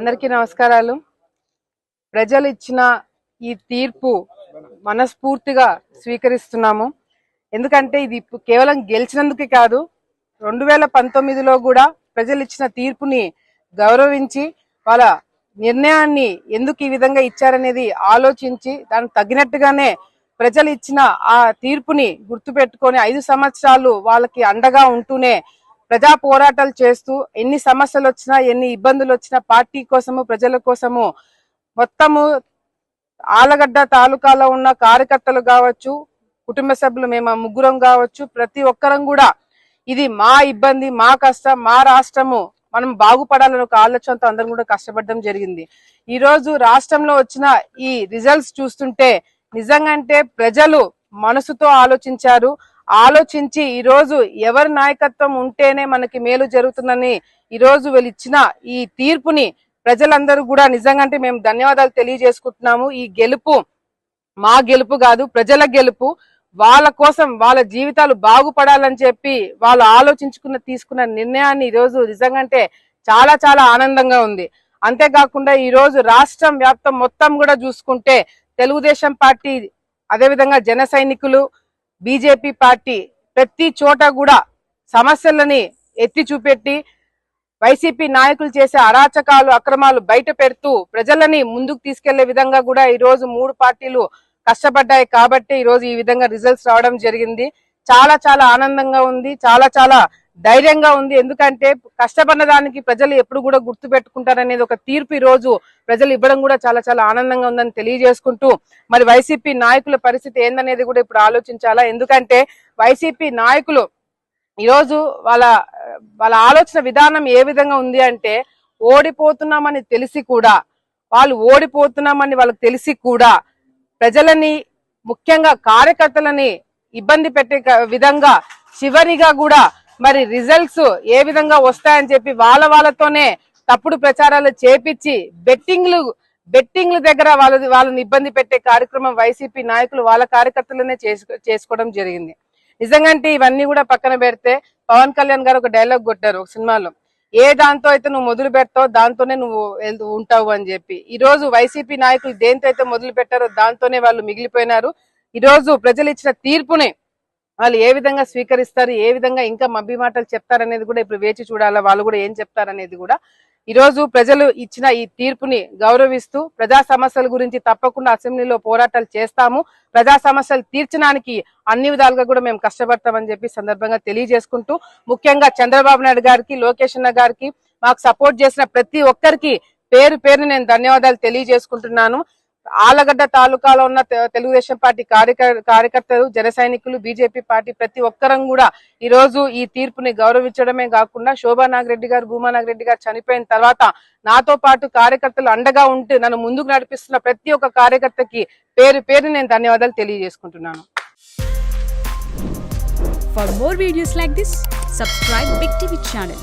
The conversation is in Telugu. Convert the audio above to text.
అందరికీ నమస్కారాలు. ప్రజలు ఇచ్చిన ఈ తీర్పు మనస్ఫూర్తిగా స్వీకరిస్తున్నాము. ఎందుకంటే ఇది కేవలం గెలిచినందుకే కాదు, 2019లో కూడా ప్రజలు ఇచ్చిన తీర్పుని గౌరవించి వాళ్ళ నిర్ణయాన్ని ఎందుకు ఈ విధంగా ఇచ్చారనేది ఆలోచించి దానికి తగినట్టుగానే ప్రజలు ఇచ్చిన ఆ తీర్పుని గుర్తుపెట్టుకొని 5 సంవత్సరాలు వాళ్ళకి అండగా ఉంటూనే ప్రజా పోరాటాలు చేస్తూ ఎన్ని సమస్యలు వచ్చినా ఎన్ని ఇబ్బందులు వచ్చినా పార్టీ కోసము ప్రజల కోసము మొత్తము ఆలగడ్డ తాలూకాలో ఉన్న కార్యకర్తలు కావచ్చు, కుటుంబ సభ్యులు మేము ముగ్గురం కావచ్చు, ప్రతి ఒక్కరం కూడా ఇది మా ఇబ్బంది, మా కష్టం, మా రాష్ట్రము మనం బాగుపడాలని ఒక ఆలోచనతో అందరం కూడా కష్టపడడం జరిగింది. ఈ రోజు రాష్ట్రంలో వచ్చిన ఈ రిజల్ట్స్ చూస్తుంటే నిజంగా ప్రజలు మనసుతో ఆలోచించారు. ఆలోచించి ఈ రోజు ఎవరి నాయకత్వం ఉంటేనే మనకి మేలు జరుగుతుందని ఈ రోజు వీళ్ళు ఇచ్చిన ఈ తీర్పుని ప్రజలందరూ కూడా నిజంగా మేము ధన్యవాదాలు తెలియజేసుకుంటున్నాము. ఈ గెలుపు మా గెలుపు కాదు, ప్రజల గెలుపు. వాళ్ళ కోసం వాళ్ళ జీవితాలు బాగుపడాలని చెప్పి వాళ్ళు తీసుకున్న నిర్ణయాన్ని ఈ రోజు నిజంగా చాలా చాలా ఆనందంగా ఉంది. అంతేకాకుండా ఈ రోజు రాష్ట్రం వ్యాప్తం మొత్తం కూడా చూసుకుంటే తెలుగుదేశం పార్టీ, అదేవిధంగా జన సైనికులు, బీజేపీ పార్టీ ప్రతి చోట కూడా సమస్యలని ఎత్తి చూపెట్టి వైసీపీ నాయకులు చేసే అరాచకాలు, అక్రమాలు బయట పెడుతూ ప్రజలని ముందుకు తీసుకెళ్లే విధంగా కూడా ఈ రోజు 3 పార్టీలు కష్టపడ్డాయి. కాబట్టి ఈ రోజు ఈ విధంగా రిజల్ట్స్ రావడం జరిగింది. చాలా చాలా ఆనందంగా ఉంది, చాలా చాలా ధైర్యంగా ఉంది. ఎందుకంటే కష్టపడిన దానికి ప్రజలు ఎప్పుడు కూడా గుర్తు పెట్టుకుంటారనేది ఒక తీర్పు ఈ రోజు ప్రజలు ఇవ్వడం కూడా చాలా చాలా ఆనందంగా ఉందని తెలియజేసుకుంటూ, మరి వైసీపీ నాయకుల పరిస్థితి ఏందనేది కూడా ఇప్పుడు ఆలోచించాలా. ఎందుకంటే వైసీపీ నాయకులు ఈరోజు వాళ్ళ ఆలోచన విధానం ఏ విధంగా ఉంది అంటే, ఓడిపోతున్నామని తెలిసి కూడా, వాళ్ళకి తెలిసి కూడా ప్రజలని, ముఖ్యంగా కార్యకర్తలని ఇబ్బంది పెట్టే విధంగా చివరిగా కూడా మరి రిజల్ట్స్ ఏ విధంగా వస్తాయని చెప్పి వాళ్ళతోనే తప్పుడు ప్రచారాలు చేపించి బెట్టింగ్ల దగ్గర వాళ్ళని ఇబ్బంది పెట్టే కార్యక్రమం వైసీపీ నాయకులు వాళ్ళ కార్యకర్తలనే చేసుకోవడం జరిగింది. నిజంగా ఇవన్నీ కూడా పక్కన పెడితే పవన్ కళ్యాణ్ గారు ఒక డైలాగ్ కొట్టారు ఒక సినిమాలో, ఏ దాంతో అయితే నువ్వు మొదలు పెడతావు దాంతోనే నువ్వు ఉంటావు అని చెప్పి. ఈ రోజు వైసీపీ నాయకులు దేంతో అయితే మొదలు పెట్టారో దాంతోనే వాళ్ళు మిగిలిపోయినారు. ఈ రోజు ప్రజలు ఇచ్చిన తీర్పుని వాళ్ళు ఏ విధంగా స్వీకరిస్తారు, ఏ విధంగా ఇంకా మబ్బి మాటలు చెప్తారనేది కూడా ఇప్పుడు వేచి చూడాలా. వాళ్ళు కూడా ఏం చెప్తారనేది కూడా. ఈ రోజు ప్రజలు ఇచ్చిన ఈ తీర్పుని గౌరవిస్తూ ప్రజా సమస్యల గురించి తప్పకుండా అసెంబ్లీలో పోరాటాలు చేస్తాము. ప్రజా సమస్యలు తీర్చడానికి అన్ని విధాలుగా కూడా మేము కష్టపడతామని చెప్పి సందర్భంగా తెలియజేసుకుంటూ, ముఖ్యంగా చంద్రబాబు నాయుడు గారికి, లోకేష్ అన్న గారికి, మాకు సపోర్ట్ చేసిన ప్రతి ఒక్కరికి పేరు పేరుని నేను ధన్యవాదాలు తెలియజేసుకుంటున్నాను. ఆలగడ్డ తాలూకాలో ఉన్న తెలుగుదేశం పార్టీ కార్యకర్తలు, జన సైనికులు, బీజేపీ పార్టీ ప్రతి ఒక్కరం కూడా ఈ రోజు ఈ తీర్పుని గౌరవించడమే కాకుండా, శోభా నాగిరెడ్డి గారు, భూమా నాగిరెడ్డి గారు చనిపోయిన తర్వాత నాతో పాటు కార్యకర్తలు అండగా ఉంటూ నన్ను ముందుకు నడిపిస్తున్న ప్రతి ఒక్క కార్యకర్తకి పేరు పేరు నేను ధన్యవాదాలు తెలియజేసుకుంటున్నాను. For more videos like this, subscribe Big TV channel.